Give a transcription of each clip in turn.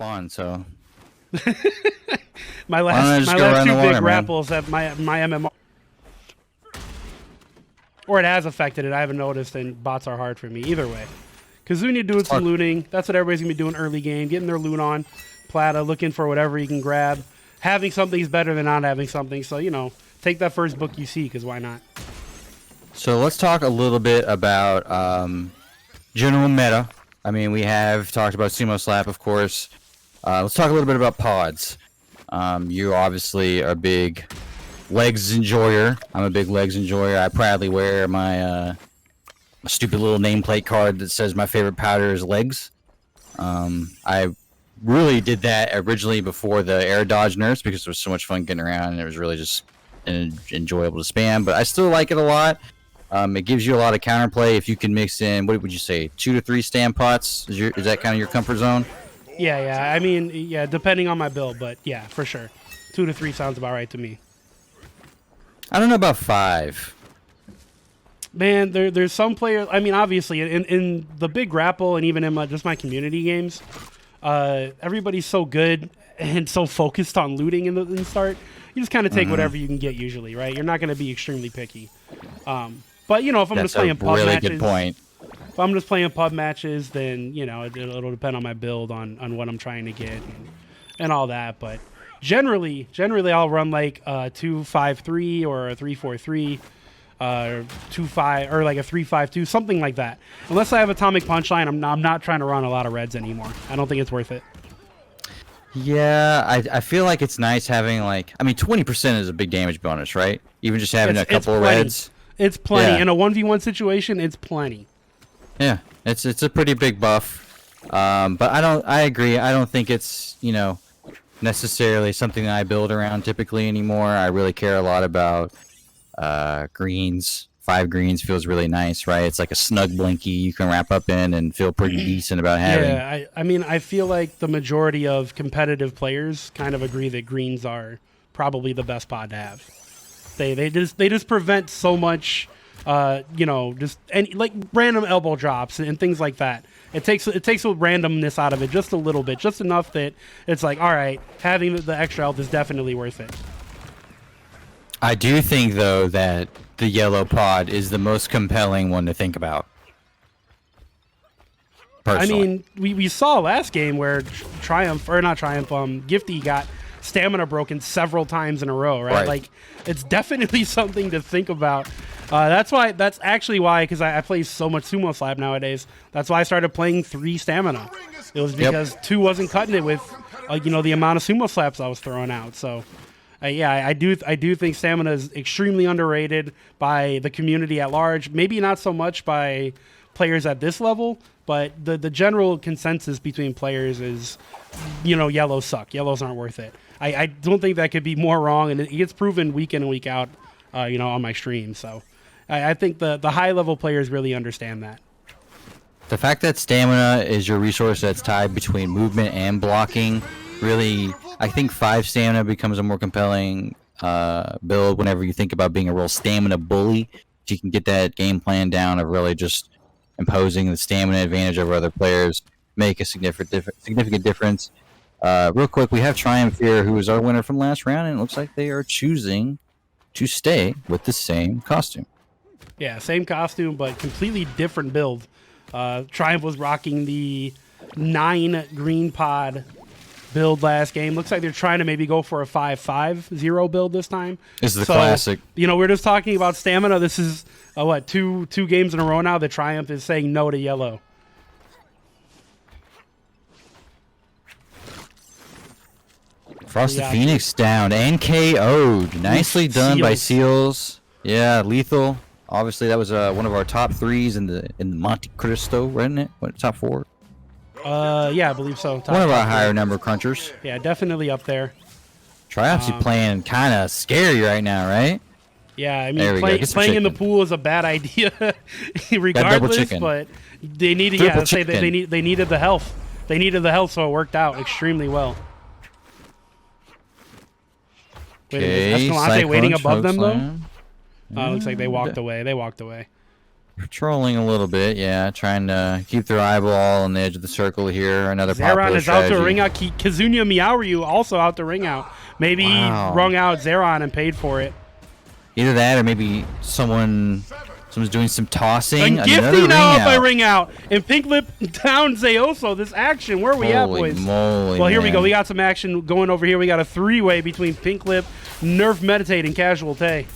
spawn, so my last two big grapples have my MMR, or it has affected it. I haven't noticed, and bots are hard for me either way. Kazoonia doing some looting. That's what everybody's gonna be doing early game, getting their loot on. Plata looking for whatever you can grab. Having something is better than not having something. So take that first book you see, because why not? So let's talk a little bit about general meta. I mean, we have talked about Sumo Slap, of course. Let's talk a little bit about pods. You obviously are a big legs enjoyer. I'm a big legs enjoyer. I proudly wear my stupid little nameplate card that says my favorite powder is legs. I really did that originally before the air dodge nerfs because it was so much fun getting around and it was really just enjoyable to spam. But I still like it a lot. It gives you a lot of counterplay if you can mix in, what would you say, 2 to 3 stand pots? Is that kind of your comfort zone? Yeah. I mean, yeah, depending on my build, but yeah, for sure. 2 to 3 sounds about right to me. I don't know about 5. Man, there's some players. I mean, obviously, in the Big Grapple and even in just my community games, everybody's so good and so focused on looting in the start. You just kind of take whatever you can get usually, right? You're not going to be extremely picky. But if I'm just playing pub matches, really good point. If I'm just playing pub matches, then it'll depend on my build on what I'm trying to get and all that. But generally I'll run like a 2-5-3 or a 3-4-3. 2-5 or like a 3-5-2, something like that. Unless I have Atomic Punchline, I'm not trying to run a lot of reds anymore. I don't think it's worth it. Yeah, I feel like it's nice having 20% is a big damage bonus, right? Even just having a couple of reds. It's plenty. Yeah. In a 1v1 situation, it's plenty. Yeah, it's a pretty big buff. But I agree. I don't think it's, necessarily something that I build around typically anymore. I really care a lot about greens. 5 greens feels really nice, right? It's like a snug blinky you can wrap up in and feel pretty decent about having. Yeah, I mean, I feel like the majority of competitive players kind of agree that greens are probably the best pod to have. They just prevent so much, just any like random elbow drops and things like that. It takes a randomness out of it just a little bit, just enough that it's like, all right, having the extra health is definitely worth it. I do think, though, that the yellow pod is the most compelling one to think about. Personally. I mean, we saw last game where Gifty got stamina broken several times in a row, right? Like, it's definitely something to think about. That's actually why, because I play so much Sumo Slap nowadays, that's why I started playing 3 stamina. It was because 2 wasn't cutting it with, the amount of Sumo Slaps I was throwing out, so... I do think stamina is extremely underrated by the community at large. Maybe not so much by players at this level, but the general consensus between players is, yellows suck. Yellows aren't worth it. I don't think that could be more wrong, and it gets proven week in and week out, on my stream. So I think the high level players really understand that. The fact that stamina is your resource that's tied between movement and blocking really... I think 5 stamina becomes a more compelling build whenever you think about being a real stamina bully. If you can get that game plan down of really just imposing the stamina advantage over other players, make a significant difference. Real quick, we have Triumph here, who is our winner from last round, and it looks like they are choosing to stay with the same costume. Yeah, same costume, but completely different build. Triumph was rocking the 9 green pod build last game. Looks like they're trying to maybe go for a 5-5-0 build this time. This is the classic. We're just talking about stamina. This is two games in a row now that Triumph is saying no to yellow. Frosted Phoenix down and KO'd. Nicely done by Seals. Yeah, lethal. Obviously, that was one of our top 3s in the Monte Cristo, wasn't it? What, top 4? Yeah, I believe so. One of our higher number crunchers. Yeah, definitely up there. Triumph's playing kind of scary right now, right? Yeah, I mean, playing in the pool is a bad idea, regardless. But they needed, they needed the health. They needed the health, so it worked out extremely well. Wait, is Escalante waiting above them though? Looks like they walked away. Patrolling a little bit, yeah. Trying to keep their eyeball on the edge of the circle here. Another Zeron popular is strategy. out to ring out. Kazunya Miaoryu also out to ring out. Maybe he rung out Zeron and paid for it. Either that or maybe someone's doing some tossing. And Gifty now up by ring out. And Pink Lip down Zayoso. This action. Where are we at, boys? Moly, well, here we man. go. We got some action going over here. We got a three-way between Pink Lip, Nerf Meditate, and Casual Tay.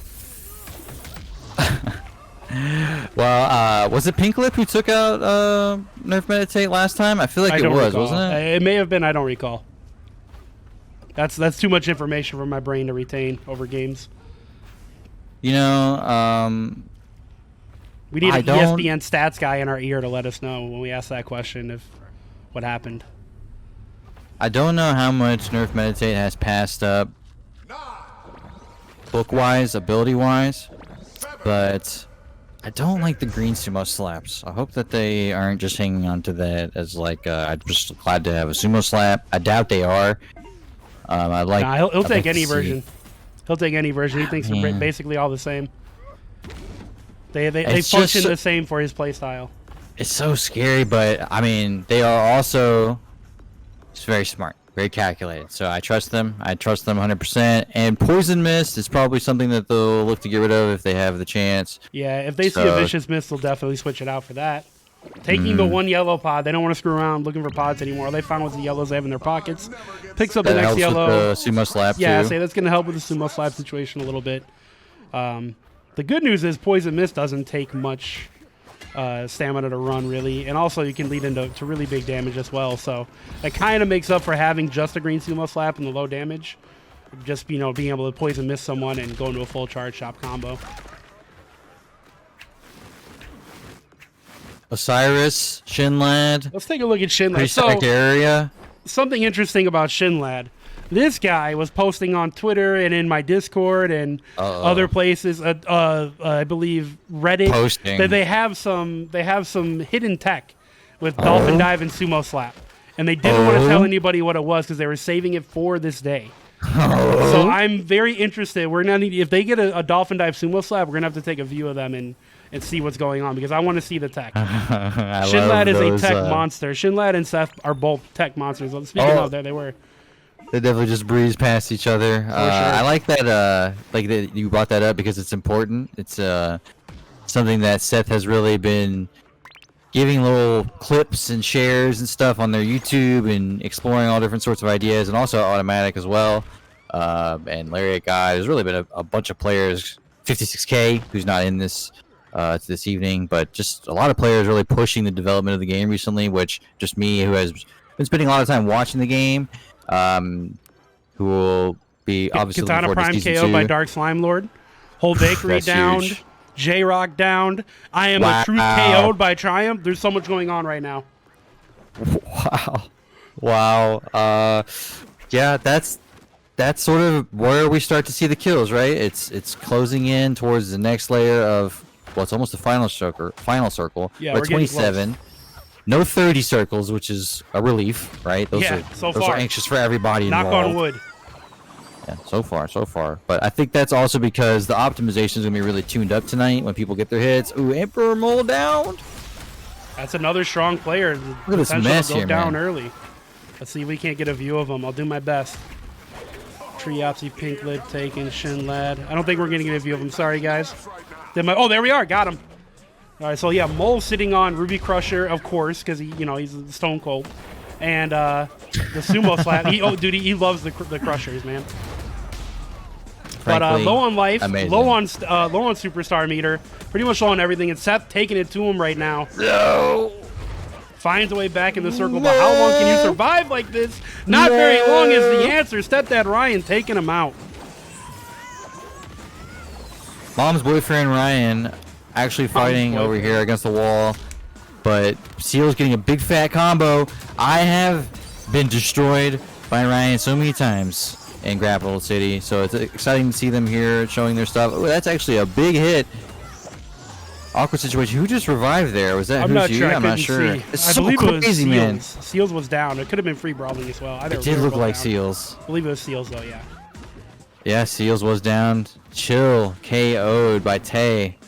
Well, was it Pink Lip who took out Nerf Meditate last time? I feel like it was, wasn't it? It may have been. I don't recall. That's too much information for my brain to retain over games. You know, we need an ESPN stats guy in our ear to let us know when we ask that question of what happened. I don't know how much Nerf Meditate has passed up book-wise, ability-wise, but I don't like the green sumo slaps. I hope that they aren't just hanging on to that as like I'm just glad to have a sumo slap. I doubt they are. I like. Nah, he'll take any version. He'll take any version. He thinks they're basically all the same. They function the same for his playstyle. It's so scary, but I mean they are also very smart, very calculated. So I trust them. I trust them 100%. And Poison Mist is probably something that they'll look to get rid of if they have the chance. Yeah, if they see a Vicious Mist, they'll definitely switch it out for that. Taking the one yellow pod, they don't want to screw around looking for pods anymore. They found what the yellows they have in their pockets. Picks up the next yellow. With the sumo slap yeah, too. say that's going to help with the sumo slap situation a little bit. The good news is Poison Mist doesn't take much stamina to run, really, and also you can lead into really big damage as well. So that kind of makes up for having just a green sumo slap and the low damage. Just being able to Poison Mist someone and go into a full charge shop combo. Osiris, Shinlad. Let's take a look at Shinlad. Pre-stacked area. Something interesting about Shinlad. This guy was posting on Twitter and in my Discord and other places, I believe Reddit, that they have some hidden tech with Dolphin Dive and Sumo Slap. And they didn't want to tell anybody what it was because they were saving it for this day. So I'm very interested. We're gonna need, if they get a Dolphin Dive Sumo Slap, we're gonna have to take a view of them and see what's going on because I want to see the tech. Shinlad is a tech monster. Shinlad and Seth are both tech monsters. Speaking of, there they were. They definitely just breeze past each other. Sure. I like that. Like that you brought that up because it's important. It's something that Seth has really been giving little clips and shares and stuff on their YouTube and exploring all different sorts of ideas and also automatic as well. And Lariat Guy, there's really been a bunch of players. 56K, who's not in this this evening, but just a lot of players really pushing the development of the game recently. Which just me, who has been spending a lot of time watching the game. Who will be obviously Katana Prime KO by Dark Slime Lord. WholeBakery downed. J-Rock downed. I Am the Truth KO'd by Triumph. There's so much going on right now. Wow. Yeah, that's sort of where we start to see the kills, right? It's closing in towards the next layer of it's almost the final circle. Yeah, we're 27. No 30 circles, which is a relief, right? Those are anxious for everybody involved. Knock on wood. Yeah, so far. But I think that's also because the optimization is going to be really tuned up tonight when people get their hits. Ooh, Emperor Mole down. That's another strong player. Look at this mess here, down man. early. Let's see if we can't get a view of him. I'll do my best. Triopsy, Pink Lid, taken, Shinlad. I don't think we're going to get a view of him. Sorry, guys. There we are. Got him. All right, so yeah, Mole sitting on Ruby Crusher, of course, because he's stone cold, and the Sumo Slap. He loves the Crushers, man. Frankly, but low on life, amazing. low on superstar meter, pretty much low on everything. And Seth taking it to him right now. No. Finds a way back in the circle, but how long can you survive like this? Not very long is the answer. Stepdad Ryan taking him out. Mom's boyfriend Ryan. Actually fighting over here against the wall, but Seal's getting a big fat combo. I have been destroyed by Ryan so many times in Grapple City, so it's exciting to see them here showing their stuff. Oh, that's actually a big hit. Awkward situation. Who just revived there? Was that I'm not sure. I'm not sure. See. It's I so believe crazy, it was man. Seals was down. It could have been free brawling as well. It did look like Seals. I believe it was Seals though. Yeah. Yeah, Seals was down. Chill KO'd by Tay.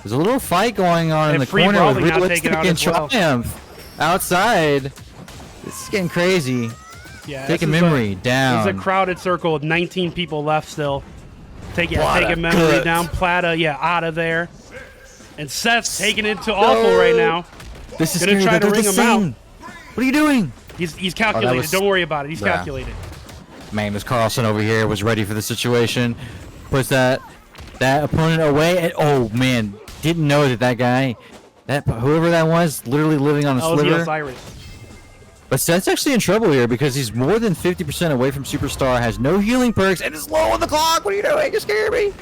There's a little fight going on in the Free corner with Brawling now Realistic taken out and as well. Triumph outside. This is getting crazy. Yeah, Taking memory down. It's a crowded circle with 19 people left still. Taking memory good. down. Plata, out of there. And Seth's taking it to awful right now. This is gonna scary. try to They're ring the him same. What are you doing? He's calculated. Don't worry about it. He's calculated. Magnus Carlsen over here was ready for the situation. Puts that opponent away. And, oh man, didn't know that guy, whoever that was, literally living on a sliver. Osiris. But Seth's actually in trouble here because he's more than 50% away from Superstar, has no healing perks, and is low on the clock. What are you doing? You scare me.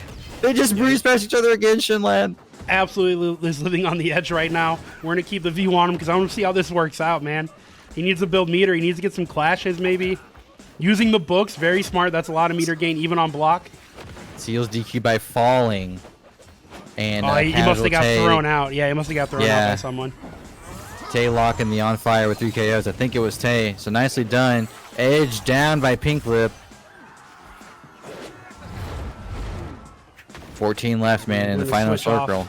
They just breeze past each other again, Shinlad. Absolutely is living on the edge right now. We're going to keep the view on him because I want to see how this works out, man. He needs to build meter. He needs to get some clashes, maybe. Using the books, very smart. That's a lot of meter gain, even on block. Seals DQ by falling. And he must have got thrown out. Yeah, he must have got thrown out by someone. Tay locking the on fire with 3 KOs. I think it was Tay. So nicely done. Edge down by Pink Lip. 14 left, man, in the final circle.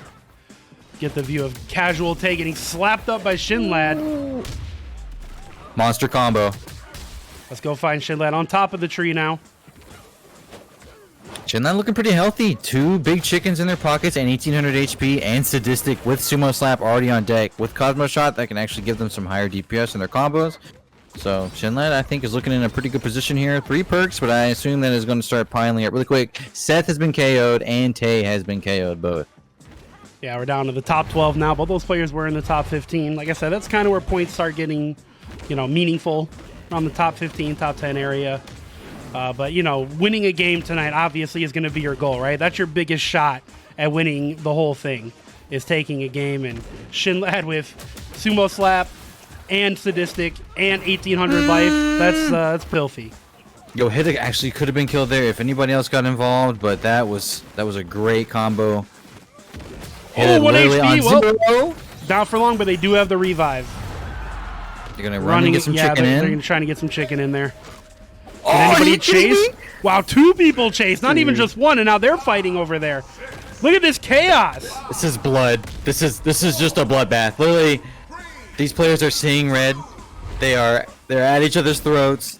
Get the view of Casual Tay getting slapped up by Shinlad. Monster combo. Let's go find Shinlad on top of the tree now. Shinlad looking pretty healthy. 2 big chickens in their pockets and 1800 HP and Sadistic with Sumo Slap already on deck. With Cosmo Shot, that can actually give them some higher DPS in their combos. So Shinlad, I think, is looking in a pretty good position here. 3 perks, but I assume that is going to start piling up really quick. Seth has been KO'd and Tay has been KO'd both. Yeah, we're down to the top 12 now. Both those players were in the top 15. Like I said, that's kind of where points start getting, meaningful, around the top 15, top 10 area. But, winning a game tonight obviously is going to be your goal, right? That's your biggest shot at winning the whole thing, is taking a game. And Shinlad with Sumo Slap and Sadistic and 1800 life, that's filthy. Yo, Hitta actually could have been killed there if anybody else got involved, but that was a great combo. Oh, 1 HP. Well, down for long, but they do have the revive. They're going to run and get some chicken in. They're trying to get some chicken in there. Oh, Did anybody chase? Wow, 2 people chase, not even just one, and now they're fighting over there. Look at this chaos. This is blood. This is just a bloodbath. Literally, these players are seeing red. They're at each other's throats.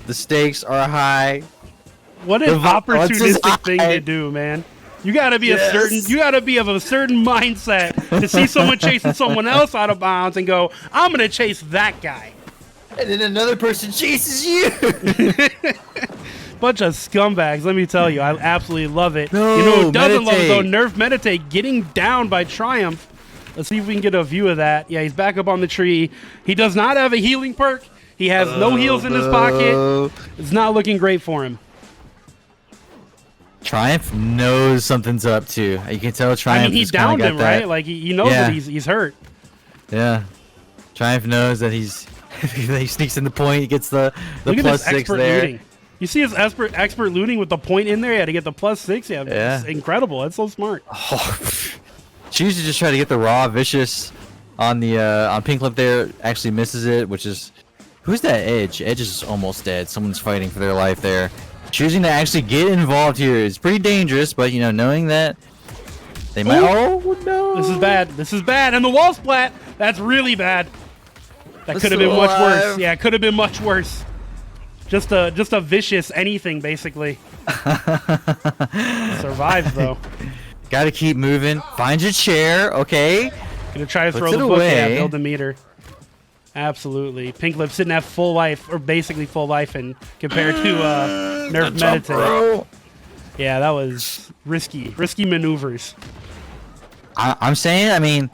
The stakes are high. What an opportunistic thing to do, man. You gotta be you gotta be of a certain mindset to see someone chasing someone else out of bounds and go, I'm gonna chase that guy. And then another person chases you. Bunch of scumbags, let me tell you. I absolutely love it. No, you know who doesn't love it though? Meditate. Nerf Meditate getting down by Triumph. Let's see if we can get a view of that. Yeah, he's back up on the tree. He does not have a healing perk. He has no heals in his pocket. It's not looking great for him. Triumph knows something's up too. You can tell Triumph. I mean, he downed him, right? Like he knows that he's hurt. Yeah. Triumph knows that he sneaks in the point. He gets the Look plus at this 6 expert there. looting. You see his expert looting with the point in there. He had to get the plus 6. Yeah, it's incredible. That's so smart. Oh, she used to just try to get the raw vicious on the on Pink Lip there. Actually misses it, which is who's that Edge? Edge is almost dead. Someone's fighting for their life there. Choosing to actually get involved here is pretty dangerous, but knowing that they might. Oh no! This is bad. This is bad. And the wall splat. That's really bad. That could have been much worse. Yeah, it could have been much worse. Just a vicious anything, basically. Survives though. Gotta keep moving. Find your chair, okay? Gonna try to throw the book at, build the meter. Absolutely. Pink Lip sitting at full life, or basically full life, and compared to Nerf Meditate. Yeah, that was risky maneuvers. I'm saying, I mean,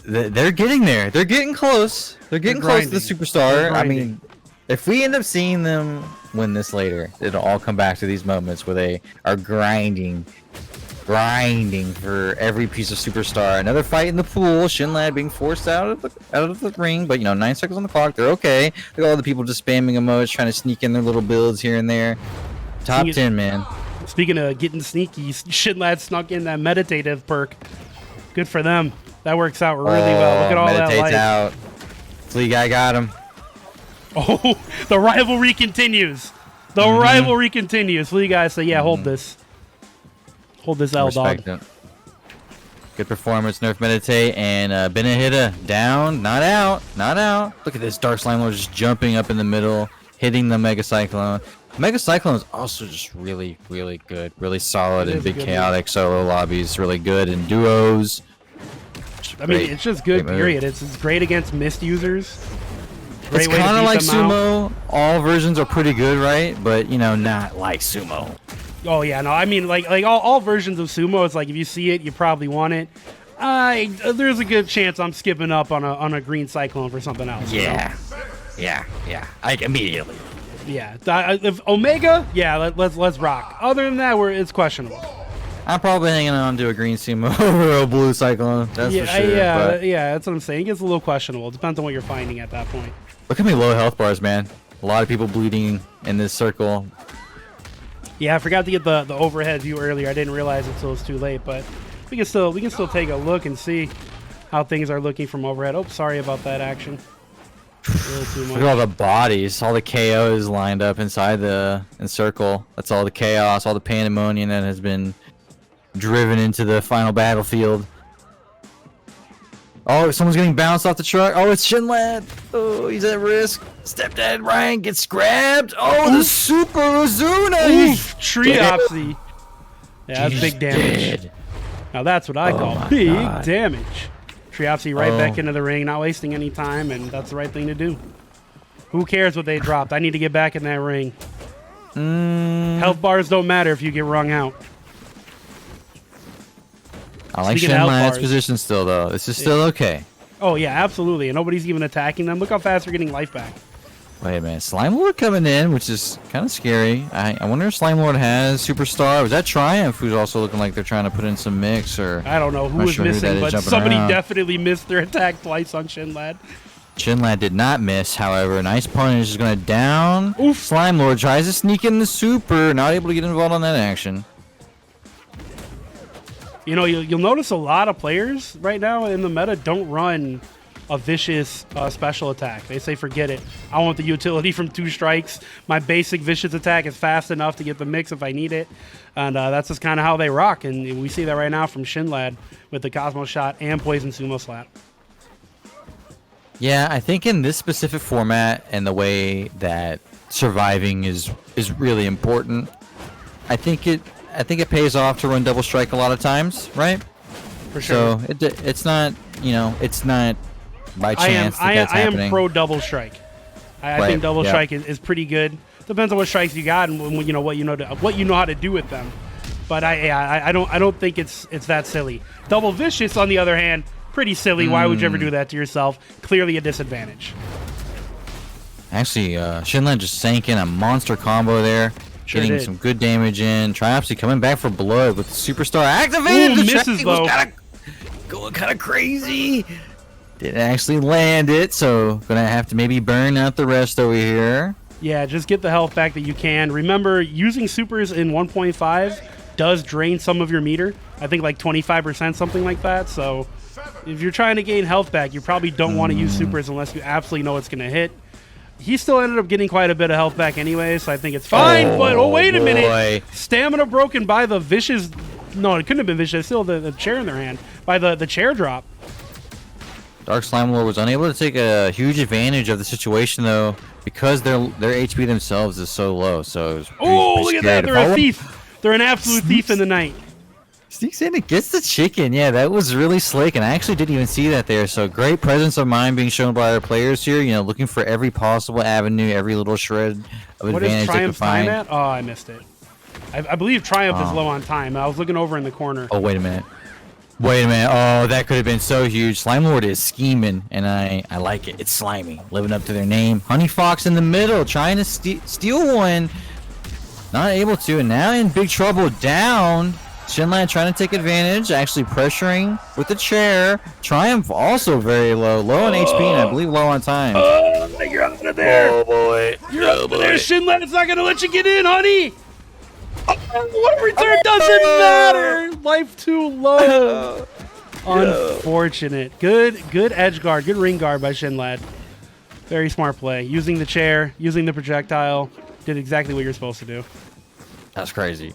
they're getting there. They're getting close. They're getting close to the superstar. I mean, if we end up seeing them win this later, it'll all come back to these moments where they are grinding for every piece of superstar. Another fight in the pool. Shinlad being forced out of the ring, but 9 seconds on the clock. They're okay. Look at all the people just spamming emotes, trying to sneak in their little builds here and there. Top 10, man. Speaking of getting sneaky, Shinlad snuck in that meditative perk. Good for them. That works out really well. Look at all that life. Out. Flea guy got him. Oh, the rivalry continues. The rivalry continues. Flea guy say, yeah, hold this. Hold this L, dog. Good performance, Nerf Meditate, and Benahita down, not out, not out. Look at this Dark Slime Lord just jumping up in the middle, hitting the Mega Cyclone. Mega Cyclone is also just really, really good, really solid in big chaotic solo lobbies, really good in duos. I mean, it's just good, period. It's great against mist users. It's kind of like Sumo. All versions are pretty good, right? But, you know, not like Sumo. Oh, yeah, no, I mean, like all versions of Sumo, it's like if you see it, you probably want it. There's a good chance I'm skipping up on a green Cyclone for something else. Yeah. Yeah. Immediately. Yeah. If Omega, yeah, let's rock. Other than that, it's questionable. I'm probably hanging on to a green Sumo over a blue Cyclone. That's for sure. Yeah, that's what I'm saying. It gets a little questionable. It depends on what you're finding at that point. Look at me low health bars, man. A lot of people bleeding in this circle. Yeah, I forgot to get the overhead view earlier. I didn't realize it until it's too late, but we can still take a look and see how things are looking from overhead. Oh, sorry about that action. A little too much. Look at all the bodies, all the KOs lined up inside the circle. That's all the chaos, all the pandemonium that has been driven into the final battlefield. Oh, someone's getting bounced off the truck. Oh, it's Shinlad. Oh, he's at risk. Stepdad Ryan gets grabbed. Oh, the Super Uzuna. Triopsy. Yeah, that's big damage. Dead. Now that's what I call big damage. Triopsy right back into the ring, not wasting any time, and that's the right thing to do. Who cares what they dropped? I need to get back in that ring. Health bars don't matter if you get wrung out. I like Shinlad's position still, though. This is still okay. Oh, yeah, absolutely. And nobody's even attacking them. Look how fast they're getting life back. Wait a minute. Slime Lord coming in, which is kind of scary. I wonder if Slime Lord has Superstar. Was that Triumph who's also looking like they're trying to put in some mix? Or I don't know who was missing, but somebody definitely missed their attack twice on Shinlad. Shinlad did not miss, however. Nice punish is going to down. Oof. Slime Lord tries to sneak in the Super. Not able to get involved on that action. You know, you'll notice a lot of players right now in the meta don't run a vicious special attack. They say, forget it. I want the utility from 2 strikes. My basic vicious attack is fast enough to get the mix if I need it. And that's just kind of how they rock. And we see that right now from Shinlad with the Cosmo Shot and Poison Sumo Slap. Yeah, I think in this specific format and the way that surviving is really important, I think it pays off to run double strike a lot of times, right? For sure. So it's not, you know, it's not by chance that's happening. I am pro double strike. I think double strike is pretty good. Depends on what strikes you got and what you know how to do with them. But I don't think it's that silly. Double vicious, on the other hand, pretty silly. Why would you ever do that to yourself? Clearly a disadvantage. Actually, Shinlad just sank in a monster combo there. Getting some good damage in. Triopsy coming back for blood with Superstar activated. Ooh, misses though. Going kind of crazy. Didn't actually land it, so gonna have to maybe burn out the rest over here. Yeah, just get the health back that you can. Remember, using supers in 1.5 does drain some of your meter. I think like 25%, something like that. So if you're trying to gain health back, you probably don't want to use supers unless you absolutely know it's gonna hit. He still ended up getting quite a bit of health back anyway, so I think it's fine. But wait a minute. Stamina broken by the vicious. No, it couldn't have been vicious. Still the chair in their hand by the chair drop. Dark Slime Lord was unable to take a huge advantage of the situation, though, because their HP themselves is so low. So look at that. They're a thief. They're an absolute thief in the night. Sneaks in and gets the chicken. Yeah, that was really slick, and I actually didn't even see that there. So great presence of mind being shown by our players here. You know, looking for every possible avenue, every little shred of advantage they could find. What is Triumph's time at? Oh, I missed it. I believe Triumph is low on time. I was looking over in the corner. Oh, wait a minute. Wait a minute. Oh, that could have been so huge. Slime Lord is scheming, and I like it. It's slimy, living up to their name. Honey Fox in the middle, trying to steal one. Not able to, and now in big trouble. Down. Shinlad trying to take advantage, actually pressuring with the chair. Triumph also very low on HP, and I believe low on time. You're out of there. Oh, boy. You're out of there. Shinlad's not going to let you get in, honey. What return doesn't matter. Life too low. Unfortunate. Good edge guard, good ring guard by Shinlad. Very smart play. Using the chair, using the projectile. Did exactly what you're supposed to do. That's crazy.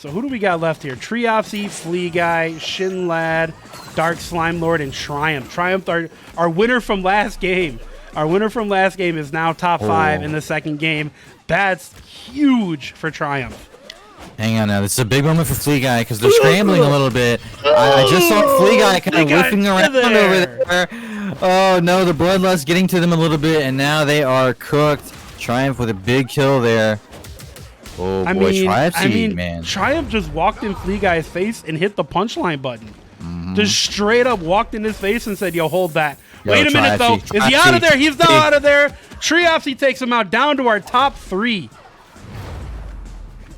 So who do we got left here? Triopsy, Flea Guy, Shin Lad, Dark Slime Lord, and Triumph. Triumph, our winner from last game. Our winner from last game is now top 5 in the second game. That's huge for Triumph. Hang on now. This is a big moment for Flea Guy because they're scrambling a little bit. I just saw Flea Guy kind of whiffing around over there. Oh, no. The bloodlust getting to them a little bit, and now they are cooked. Triumph with a big kill there. Oh, boy. Triumph, man. Triumph just walked in Flea Guy's face and hit the punchline button. Just straight up walked in his face and said, yo, hold that. Yo, Wait a minute, though. Is he out of there? He's not out of there. Triopsy takes him out down to our top 3.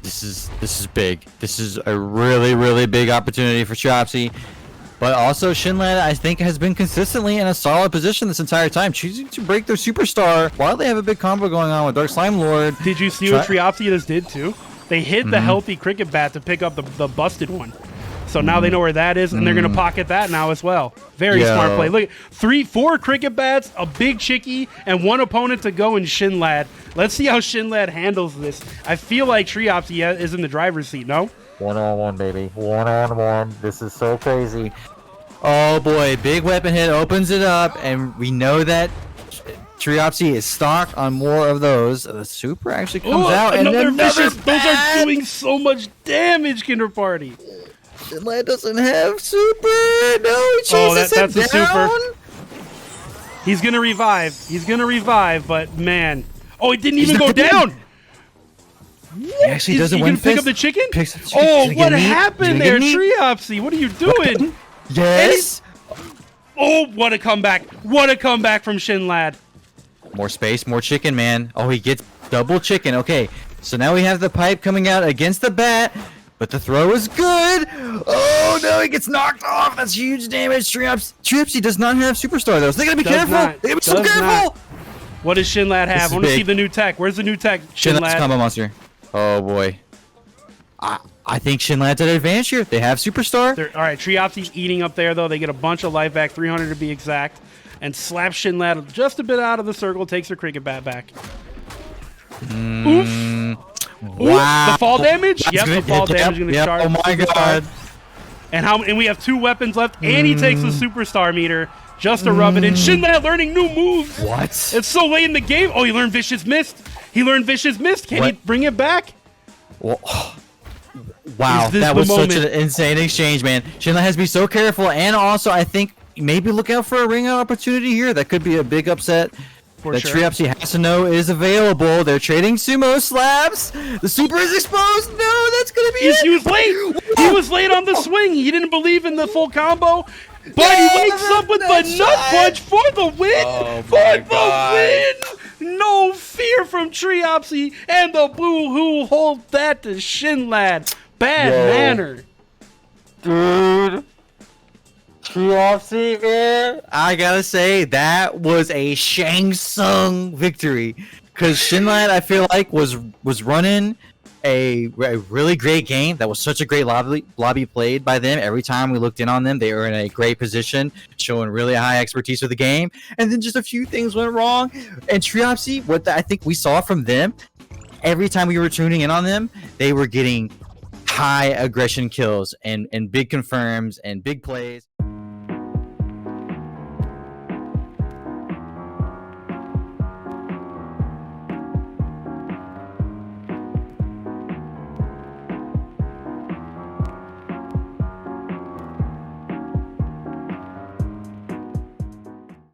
This is big. This is a really, really big opportunity for Triopsy. But also, Shinlad, I think, has been consistently in a solid position this entire time, choosing to break their superstar while they have a big combo going on with Dark Slime Lord. Did you see what Triopsy just did, too? They hit the healthy cricket bat to pick up the busted one. So now they know where that is, and they're going to pocket that now as well. Very smart play. Look, 4 cricket bats, a big chickie, and 1 opponent to go in Shinlad. Let's see how Shinlad handles this. I feel like Triopsy is in the driver's seat, no? 1-on-1, baby. 1-on-1. This is so crazy. Oh, boy. Big weapon hit opens it up, and we know that Triopsy is stocked on more of those. The super actually comes out, and another vicious. Those are doing so much damage, Kinder Party. Shinlad doesn't have super. No, he chases him down. Super. He's gonna revive. He's gonna revive, but man, it didn't even go down. He actually doesn't win. Pick up the chicken. Oh, what happened there, Triopsy? What are you doing? Yes. Oh, what a comeback! What a comeback from Shinlad. More space, more chicken, man. Oh, he gets double chicken. Okay, so now we have the pipe coming out against the bat. But the throw is good. Oh, no, he gets knocked off. That's huge damage. Triopsy does not have superstar, though. So they got to be careful. They got to be so careful. What does Shinlad have? I want to see the new tech. Where's the new tech, Shinlad's combo monster. Oh, boy. I think Shinlad's at advantage here. They have superstar. All right, Triopsy's eating up there, though. They get a bunch of life back, 300 to be exact, and slap Shinlad just a bit out of the circle, takes her cricket bat back. Oof. Wow. The fall damage? Yep, the fall damage is going to charge. Oh my god. And we have 2 weapons left, and he takes the superstar meter just to rub it in. Shinlad learning new moves. What? It's so late in the game. Oh, he learned Vicious Mist. Can he bring it back? Well, wow, that was such an insane exchange, man. Shinlad has to be so careful, and also I think maybe look out for a ring out opportunity here. That could be a big upset. Triopsy has to know is available. They're trading sumo slabs. The super is exposed. No, that's gonna be it. He was late. He was late on the swing. He didn't believe in the full combo. But he wakes up with the nut punch for the win. Oh my god. No fear from Triopsy, and the boo-hoo hold that to Shinlad. Bad manner. Dude. Triopsy, man. I gotta say, that was a Shang Tsung victory. Because Shinlad, I feel like, was running a really great game. That was such a great lobby played by them. Every time we looked in on them, they were in a great position, showing really high expertise with the game. And then just a few things went wrong. And Triopsy, I think we saw from them, every time we were tuning in on them, they were getting high aggression kills and big confirms and big plays.